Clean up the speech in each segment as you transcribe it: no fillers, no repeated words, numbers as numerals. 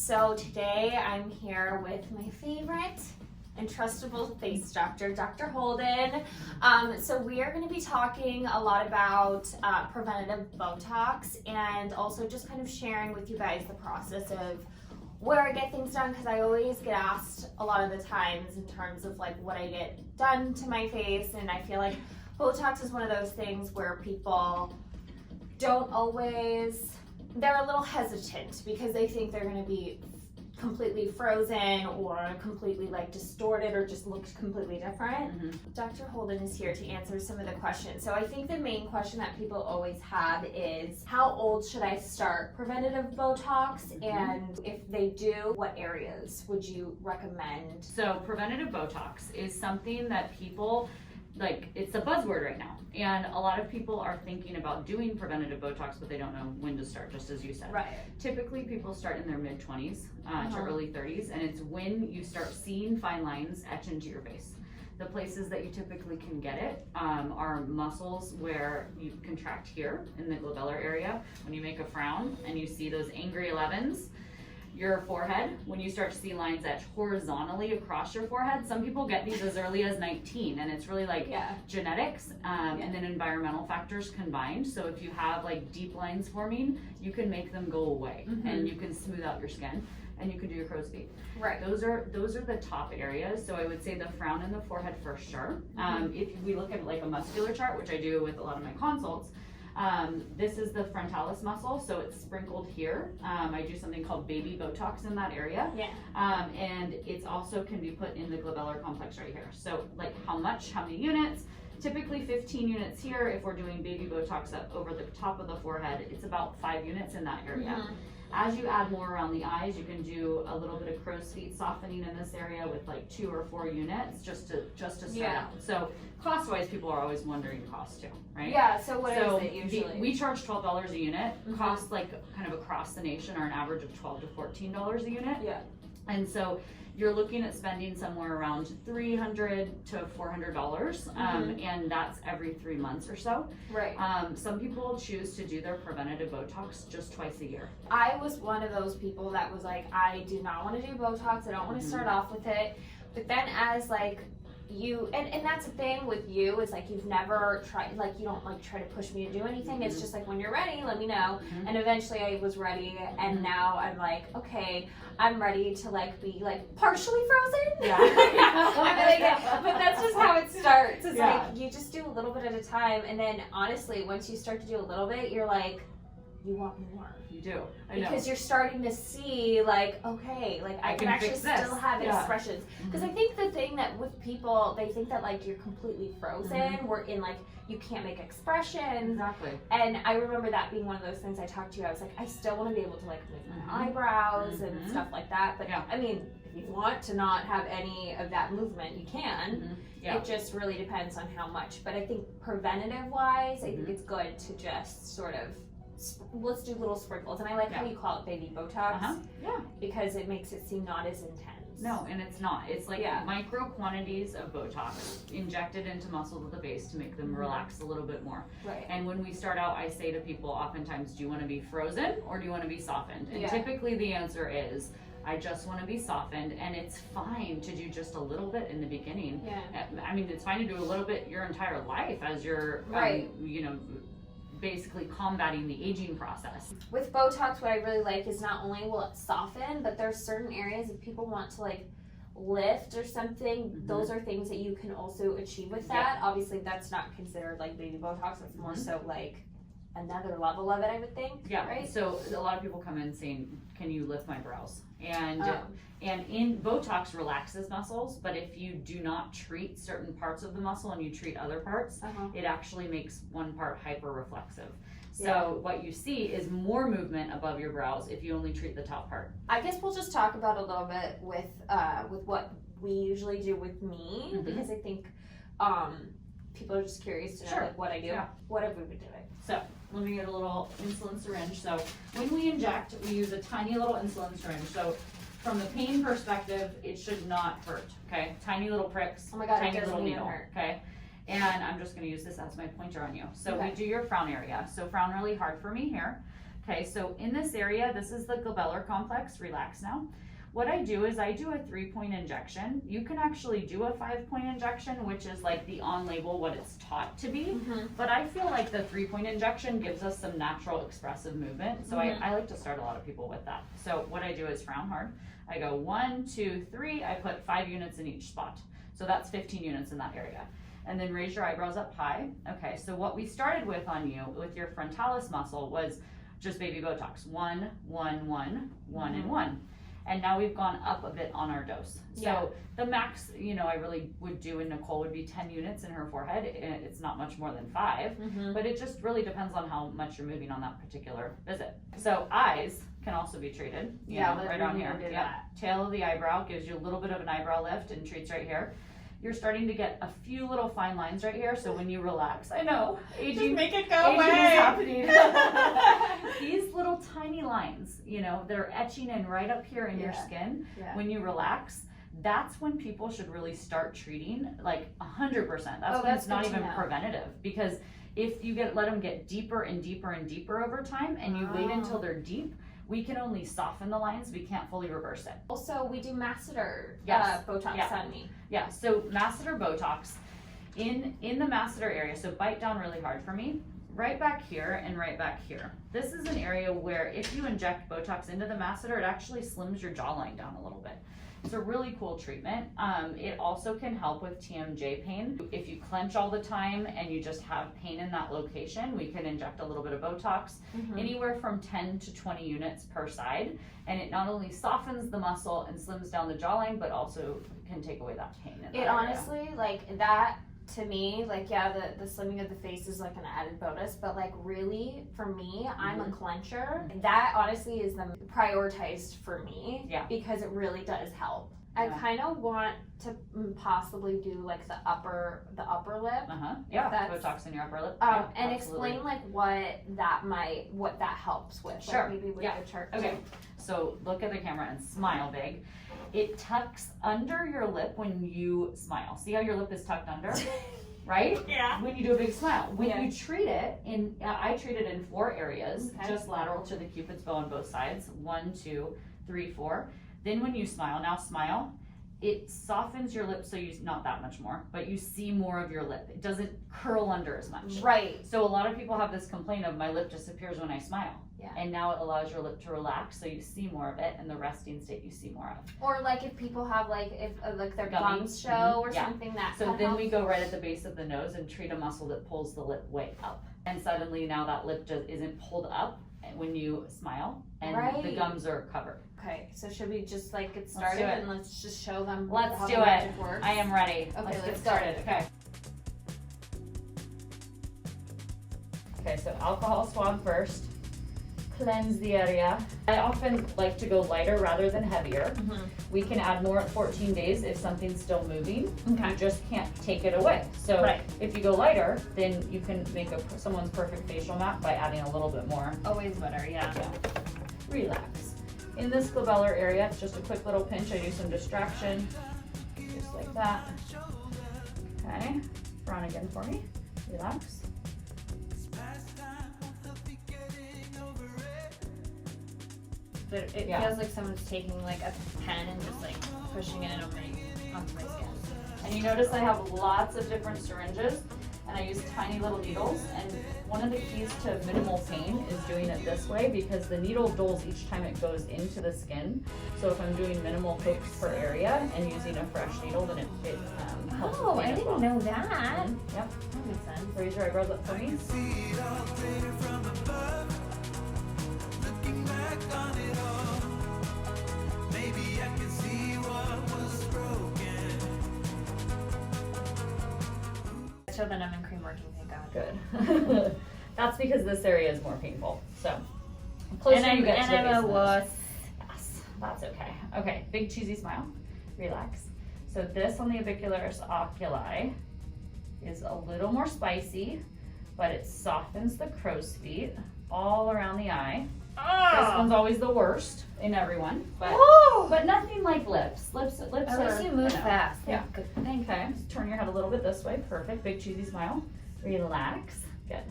So today I'm here with my favorite and trustable face doctor, Dr. Holden. So we are going to be talking a lot about preventative Botox and also just kind of sharing with you guys the process of where I get things done, because I always get asked a lot of the times in terms of like what I get done to my face, and I feel like Botox is one of those things where people don't always, they're a little hesitant because they think they're going to be completely frozen or completely like distorted or just looks completely different. Dr. Holden is here to answer some of the questions. So I think the main question that people always have is, how old should I start preventative Botox? And if they do, what areas would you recommend? So preventative Botox is something that people, like, it's a buzzword right now, and a lot of people are thinking about doing preventative Botox, but they don't know when to start, just as you said. Right. Typically people start in their mid-20s to early 30s, and it's when you start seeing fine lines etch into your face. The places that you typically can get it are muscles where you contract here in the glabellar area when you make a frown and you see those angry 11s. Your forehead, when you start to see lines etch horizontally across your forehead. Some people get these as early as 19, and it's really like genetics and then environmental factors combined. So if you have like deep lines forming, you can make them go away and you can smooth out your skin and you can do your crow's feet. Right. Those are the top areas. So I would say the frown and the forehead for sure. If we look at like a muscular chart, which I do with a lot of my consults, this is the frontalis muscle, so it's sprinkled here. I do something called baby Botox in that area. And it's also can be put in the glabellar complex right here. So like how many units? Typically 15 units here. If we're doing baby Botox up over the top of the forehead, it's about 5 units in that area. As you add more around the eyes, you can do a little bit of crow's feet softening in this area with like 2 or 4 units just to start out. So cost-wise, people are always wondering cost too, right? Yeah, so what is it usually? We charge $12 a unit. Costs like kind of across the nation are an average of $12 to $14 a unit. Yeah. And so you're looking at spending somewhere around $300 to $400, and that's every 3 months or so. Right. Some people choose to do their preventative Botox just twice a year. I was one of those people that was like, I do not want to do Botox. I don't want to start off with it. But then as like you, and that's the thing with you, is like you've never tried, like you don't like try to push me to do anything. It's just like when you're ready, let me know. And eventually I was ready, and now I'm like, okay, I'm ready to like be like partially frozen. But that's just how it starts. It's like you just do a little bit at a time, and then honestly, once you start to do a little bit, you're like, you want more. You do. I know. Because you're starting to see like, okay, like I can actually still have expressions. Because I think the thing that with people, they think that like you're completely frozen. We're in like, you can't make expressions. Exactly. And I remember that being one of those things I talked to you. I was like, I still want to be able to like move my eyebrows and stuff like that. But I mean, if you want to not have any of that movement, you can. It just really depends on how much. But I think preventative wise, I think it's good to just sort of, let's do little sprinkles. And I like how you call it baby Botox. Because it makes it seem not as intense. No, and it's not. It's like micro quantities of Botox injected into muscles at the base to make them relax a little bit more. Right. And when we start out, I say to people oftentimes, do you want to be frozen or do you want to be softened? And typically the answer is, I just want to be softened, and it's fine to do just a little bit in the beginning. I mean, it's fine to do a little bit your entire life as you're, you know, basically combating the aging process. With Botox, what I really like is not only will it soften, but there's certain areas if people want to like lift or something, those are things that you can also achieve with that. Obviously, that's not considered like baby Botox. It's more so like another level of it, I would think. Right? So a lot of people come in saying, can you lift my brows? And in Botox relaxes muscles, but if you do not treat certain parts of the muscle and you treat other parts, it actually makes one part hyper-reflexive. So what you see is more movement above your brows if you only treat the top part. I guess we'll just talk about a little bit with what we usually do with me, because I think people are just curious to know like what I do. What have we been doing? So let me get a little insulin syringe. So when we inject, we use a tiny little insulin syringe. So from the pain perspective, it should not hurt, okay? Tiny little pricks, oh my God, tiny it little needle, hurt. Okay? And I'm just gonna use this as my pointer on you. So we do your frown area. So frown really hard for me here. Okay, so in this area, this is the glabellar complex. Relax now. What I do is I do a 3-point injection. You can actually do a 5-point injection, which is like the on-label what it's taught to be. But I feel like the 3-point injection gives us some natural expressive movement. So I like to start a lot of people with that. So what I do is frown hard. I go 1, 2, 3. I put 5 units in each spot. So that's 15 units in that area. And then raise your eyebrows up high. Okay, so what we started with on you, with your frontalis muscle, was just baby Botox. 1, 1, 1, 1, and 1. And now we've gone up a bit on our dose. So the max, you know, I really would do in Nicole would be 10 units in her forehead. It's not much more than 5, but it just really depends on how much you're moving on that particular visit. So eyes can also be treated. You know, right on here. Tail of the eyebrow gives you a little bit of an eyebrow lift and treats right here. You're starting to get a few little fine lines right here. So when you relax, I know, aging, Just make it go aging away. is happening. These little tiny lines, you know, they're etching in right up here in your skin. When you relax, that's when people should really start treating like 100%. That's when it's not even preventative, because if you let them get deeper and deeper and deeper over time, and you wait until they're deep, we can only soften the lines. We can't fully reverse it. Also, we do Masseter Botox on me. Yeah, so Masseter Botox, in the masseter area, so bite down really hard for me, right back here and right back here. This is an area where if you inject Botox into the masseter, it actually slims your jawline down a little bit. It's a really cool treatment. It also can help with TMJ pain. If you clench all the time and you just have pain in that location, we can inject a little bit of Botox, anywhere from 10 to 20 units per side. And it not only softens the muscle and slims down the jawline, but also can take away that pain. It honestly, like that, to me, like, the slimming of the face is like an added bonus, but like really for me, I'm a clencher. That honestly is the prioritized for me, because it really does help. I kind of want to possibly do like the upper lip. Botox in your upper lip. And explain like what that helps with. Sure. Like maybe with the chart. Okay. So look at the camera and smile big. It tucks under your lip when you smile. See how your lip is tucked under? Right? Yeah. When you do a big smile. When you treat it I treat it in 4 areas, just lateral to the cupid's bow on both sides. 1, 2, 3, 4. Then when you smile, now smile, it softens your lip, so you, not that much more, but you see more of your lip. It doesn't curl under as much. Right. So a lot of people have this complaint of my lip disappears when I smile. Yeah. And now it allows your lip to relax, so you see more of it, and the resting state you see more of. Or like if people have like, if like their gums show or something, that so then we go right at the base of the nose and treat a muscle that pulls the lip way up. And suddenly now that lip just isn't pulled up when you smile, and the gums are covered. Okay, so should we just like get started and let's just show them Let's how do the it. magic works? I am ready. Okay, let's get started. Okay. Okay, so alcohol swab first. Cleanse the area. I often like to go lighter rather than heavier. We can add more at 14 days if something's still moving. You just can't take it away. So if you go lighter, then you can make someone's perfect facial map by adding a little bit more. Always better, Relax. In this glabellar area, it's just a quick little pinch. I do some distraction, just like that. Okay, frown again for me. Relax. It feels like someone's taking like a pen and just like pushing it onto my skin. And you notice I have lots of different syringes, and I use tiny little needles, and one of the keys to minimal pain is doing it this way, because the needle dulls each time it goes into the skin. So if I'm doing minimal pokes per area and using a fresh needle, then it helps with pain I didn't know that. Yep. That makes sense. Raise your eyebrows up for me. So then I'm in cream working, thank God. Good. That's because this area is more painful. So closer you get to the base of the nose. Yes, that's okay. Okay, big cheesy smile. Relax. So this on the avicularis oculi is a little more spicy, but it softens the crow's feet all around the eye. This one's always the worst in everyone, but nothing like lips. Lips At are, least you move fast. Yeah. Good. Thank you. Okay, turn your head a little bit this way. Perfect. Big cheesy smile. Relax. Good.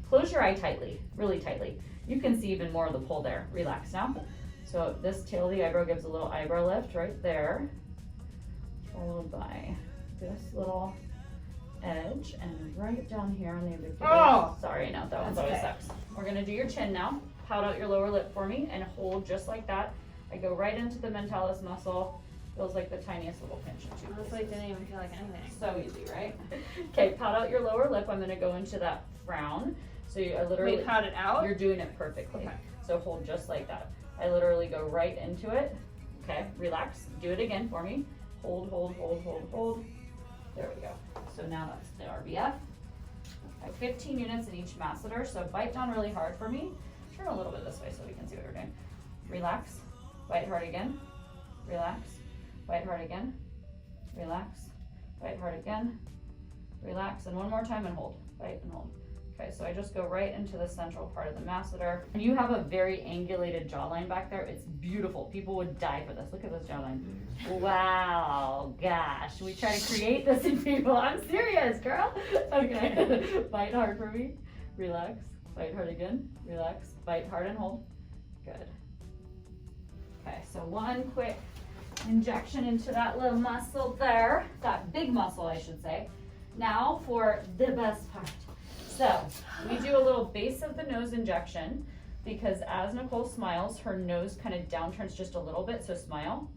Close your eye tightly, really tightly. You can see even more of the pull there. Relax now. So this tail of the eyebrow gives a little eyebrow lift right there, followed by this little edge and right down here on the injectable. Oh! Sorry, no, that one's always sucks. We're gonna do your chin now. Pout out your lower lip for me and hold just like that. I go right into the mentalis muscle. Feels like the tiniest little pinch in two Honestly, places. didn't even feel like anything. So easy, right? Okay, pout out your lower lip. I'm gonna go into that frown. So you I literally Wait, pout it out? You're doing it perfectly. Okay. So hold just like that. I literally go right into it. Okay, relax. Do it again for me. Hold, hold, hold, hold, hold. There we go. So now that's the RBF. I have 15 units in each masseter, so bite down really hard for me. Turn a little bit this way so we can see what we're doing. Relax. Bite hard again. Relax. Bite hard again. Relax. Bite hard again. Relax. And one more time and hold. Bite and hold. Okay, so I just go right into the central part of the masseter. And you have a very angulated jawline back there. It's beautiful. People would die for this. Look at this jawline. Wow, gosh. We try to create this in people. I'm serious, girl. Okay. Bite hard for me. Relax. Bite hard again. Relax. Bite hard and hold. Good. Okay, so one quick injection into that little muscle there. That big muscle, I should say. Now for the best part. So we do a little base of the nose injection because as Nicole smiles, her nose kind of downturns just a little bit. So smile,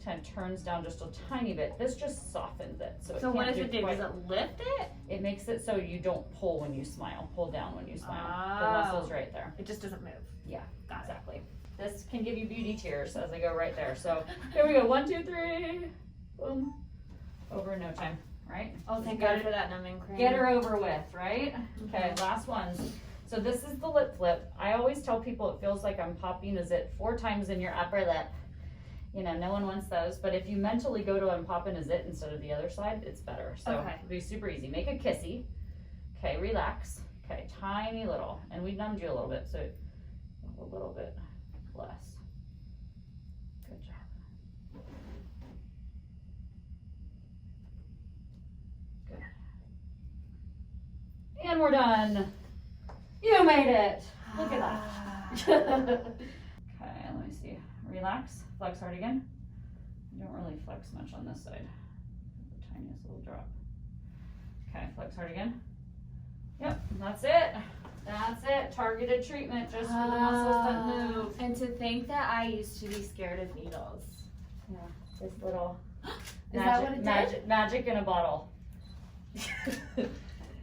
kind of turns down just a tiny bit. This just softens it. So what does it do? Does it lift it? It makes it so you don't pull when you smile. Pull down when you smile. The muscle's right there. It just doesn't move. Yeah, Got exactly. This can give you beauty tears as I go right there. So here we go. 1, 2, 3. Boom. Over in no time. Right? Oh, thank God for that numbing cream. Get her over with, right? Okay, last ones. So this is the lip flip. I always tell people it feels like I'm popping a zit 4 times in your upper lip. You know, no one wants those, but if you mentally go to I'm popping a zit instead of the other side, it's better. So it'll be super easy. Make a kissy. Okay, relax. Okay, tiny little. And we numbed you a little bit, so a little bit less. Good job. And we're done. You made it. Look at that. Okay, let me see. Relax. Flex hard again. You don't really flex much on this side. The tiniest little drop. Okay, flex hard again. Yep, that's it. That's it. Targeted treatment just for the muscles that move. And to think that I used to be scared of needles. Yeah, this little Is that what it did? magic in a bottle.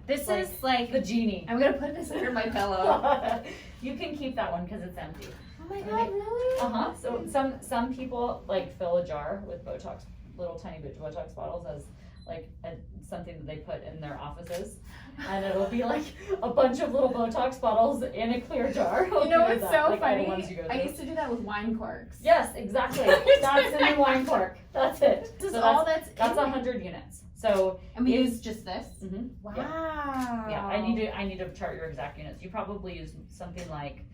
This Like is like the genie. I'm gonna put this under my pillow. You can keep that one because it's empty. Oh my God, really? Uh-huh. So some people like fill a jar with Botox, little tiny bit Botox bottles as like something that they put in their offices, and it'll be like a bunch of little Botox bottles in a clear jar. You know what's so like funny? all the ones you go I to. used to do that with wine corks. Yes, exactly. That's in the wine cork. That's it. This is So all that's that's 100 units. So And we use just this? mhm. Wow. Yeah, I need to chart your exact units. You probably use something like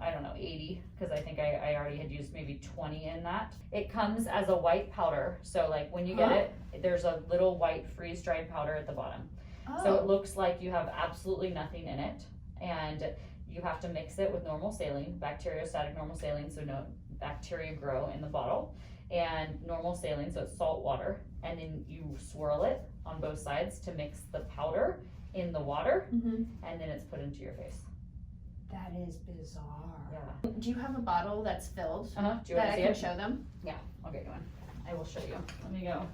I don't know, 80, because I think I already had used maybe 20 in that. It comes as a white powder, so like when you get it, there's a little white freeze-dried powder at the bottom. So it looks like you have absolutely nothing in it, and you have to mix it with normal saline, bacteriostatic normal saline, so no bacteria grow in the bottle, and normal saline, so it's salt water, and then you swirl it on both sides to mix the powder in the water, Mm-hmm. and then it's put into your face. That is bizarre. Yeah. Do you have a bottle that's filled Do you want that to I see can it? show them? Yeah, I'll get you one. I will show you. Let me go.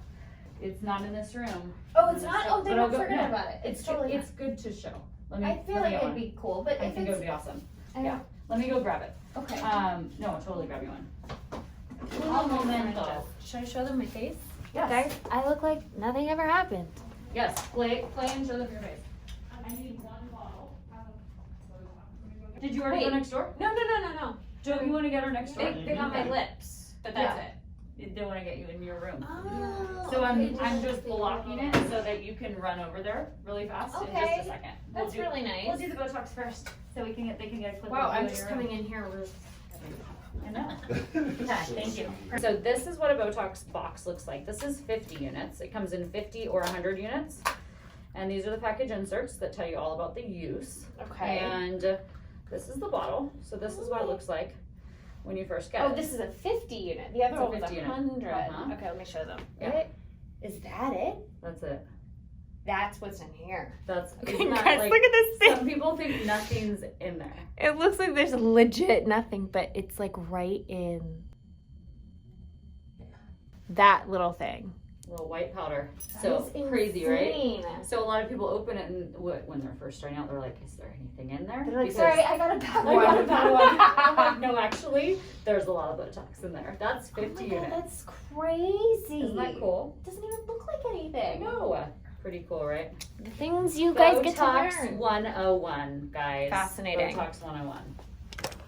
It's not in this room. Oh, it's not? Oh, then But I'll I'm go- forgetting no, about it. It's totally it's good to show. Let me. I feel let me like get it'd one. be cool, but I if think it would it's be awesome. I- Yeah. Let me go grab it. okay. No, I'll totally grab you one. Oh, Un momento. Should I show them my face? Yes. Guys, I look like nothing ever happened. Yes. Play and show them your face. I need one bottle. Did you already go Wait. next door? No. Don't you want to get her next door? They got my lips, but that's Yeah. They want to get you in your room. Oh, So okay, I'm just blocking it so that you can run over there really fast in just Okay. a second. That's really We'll nice. do the Botox first, so they can get a clip. Wow, of you I'm in just your coming room. in here with. I know. Okay, thank you. So this is what a Botox box looks like. This is 50 units. It comes in 50 or 100 units. And these are the package inserts that tell you all about the use. Okay. And this is the bottle. So this is what it looks like when you first get it. Oh, this is a 50 unit. The other It's a one was 50 unit. 100. Uh-huh. Okay, let me show them. Yeah. Is that it? That's it. That's what's in here. That's Okay, isn't that, guys, like, look at this thing. some people think nothing's in there. It looks like there's legit nothing, but it's like right in that little thing. Little white powder. That So is crazy, right? insane. So a lot of people open it and when they're first starting out, they're like, "Is there anything in there?" They're like, Because sorry, I got a bad I one. got a bad one. I'm like, no, actually, there's a lot of Botox in there. That's 50 Oh my God, units. that's crazy. Isn't that cool? It doesn't even look like anything. No. Pretty cool, right? The things you guys get to Botox learn. 101, guys. Fascinating. Botox 101.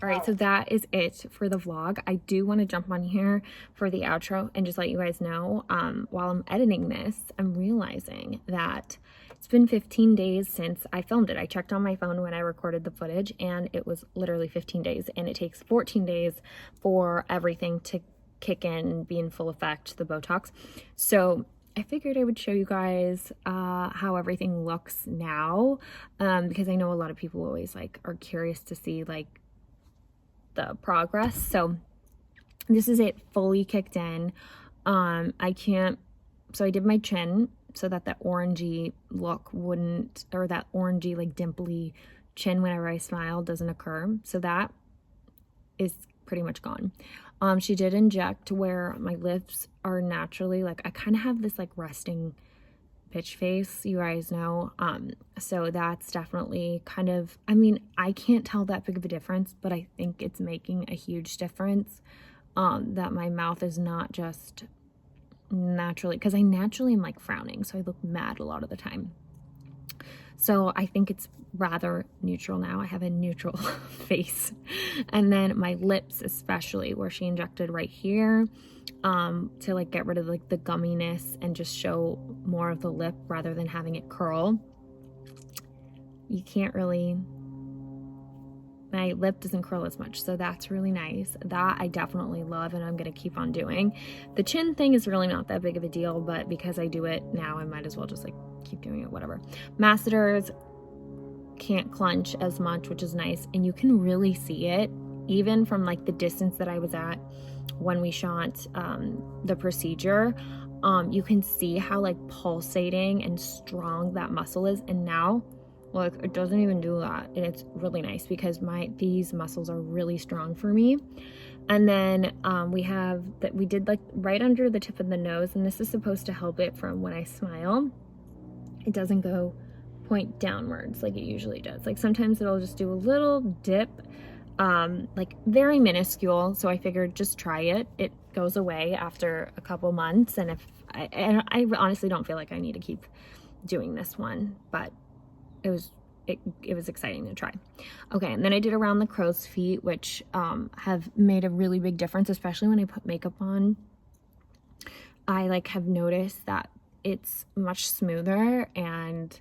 All right, so that is it for the vlog. I do want to jump on here for the outro and just let you guys know, while I'm editing this, I'm realizing that it's been 15 days since I filmed it. I checked on my phone when I recorded the footage and it was literally 15 days, and it takes 14 days for everything to kick in and be in full effect, the Botox. So I figured I would show you guys how everything looks now, because I know a lot of people always like are curious to see like the progress. So this is it fully kicked in. So I did my chin so that that orangey look wouldn't, or that orangey like dimply chin whenever I smile doesn't occur. So that is pretty much gone. She did inject where my lips are naturally, like I kind of have this like resting bitch face, you guys know. So that's definitely kind of, I mean, I can't tell that big of a difference, but I think it's making a huge difference, that my mouth is not just naturally, because I naturally am like frowning, so I look mad a lot of the time. So I think it's rather neutral now. I have a neutral face. And then my lips, especially where she injected right here, to like get rid of like the gumminess and just show more of the lip rather than having it curl. You can't really, my lip doesn't curl as much, so that's really nice. That I definitely love and I'm gonna keep on doing. The chin thing is really not that big of a deal, but because I do it now, I might as well just like keep doing it, whatever. Masseters can't clench as much, which is nice, and you can really see it even from like the distance that I was at when we shot the procedure. You can see how like pulsating and strong that muscle is, and now look, it doesn't even do that, and it's really nice because these muscles are really strong for me. And then we have that we did like right under the tip of the nose, and this is supposed to help it from when I smile, it doesn't go point downwards like it usually does. Like sometimes it'll just do a little dip, like very minuscule. So I figured just try it. It goes away after a couple months, and I honestly don't feel like I need to keep doing this one, but it was exciting to try. Okay, and then I did around the crow's feet, which have made a really big difference, especially when I put makeup on. I like have noticed that it's much smoother, and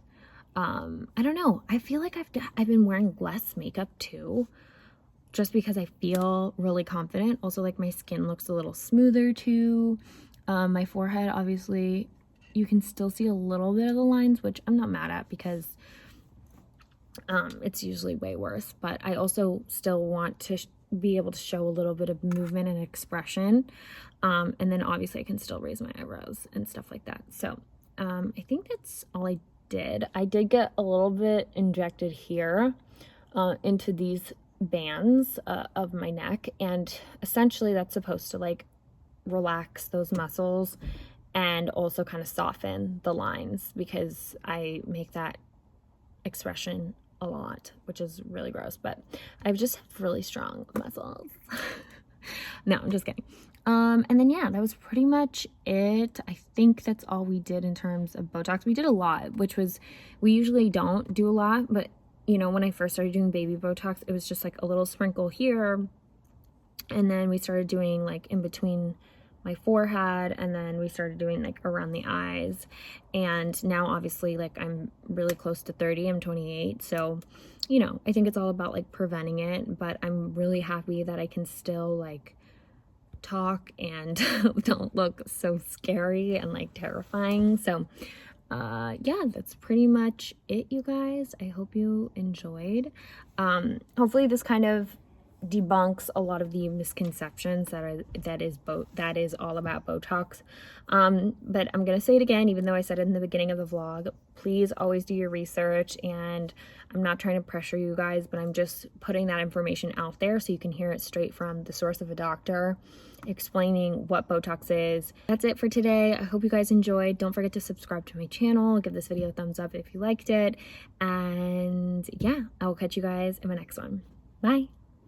I don't know, I feel like I've been wearing less makeup too, just because I feel really confident. Also, like my skin looks a little smoother too. My forehead, obviously you can still see a little bit of the lines, which I'm not mad at because it's usually way worse, but I also still want to be able to show a little bit of movement and expression, and then obviously I can still raise my eyebrows and stuff like that. So I think that's all I did. I did get a little bit injected here into these bands of my neck, and essentially that's supposed to like relax those muscles and also kind of soften the lines, because I make that expression a lot, which is really gross, but I've just have really strong muscles. No, I'm just kidding. And then yeah, that was pretty much it. I think that's all we did in terms of Botox. We did a lot, which was, we usually don't do a lot, but you know, when I first started doing baby Botox, it was just like a little sprinkle here, and then we started doing like in between my forehead, and then we started doing like around the eyes, and now obviously like I'm really close to 30, I'm 28, so you know, I think it's all about like preventing it, but I'm really happy that I can still like talk and don't look so scary and like terrifying. So yeah, that's pretty much it, you guys. I hope you enjoyed. Hopefully this kind of debunks a lot of the misconceptions that is all about Botox. But I'm gonna say it again, even though I said it in the beginning of the vlog. Please always do your research, and I'm not trying to pressure you guys, but I'm just putting that information out there so you can hear it straight from the source of a doctor explaining what Botox is. That's it for today. I hope you guys enjoyed. Don't forget to subscribe to my channel, give this video a thumbs up if you liked it, and yeah, I will catch you guys in my next one. Bye.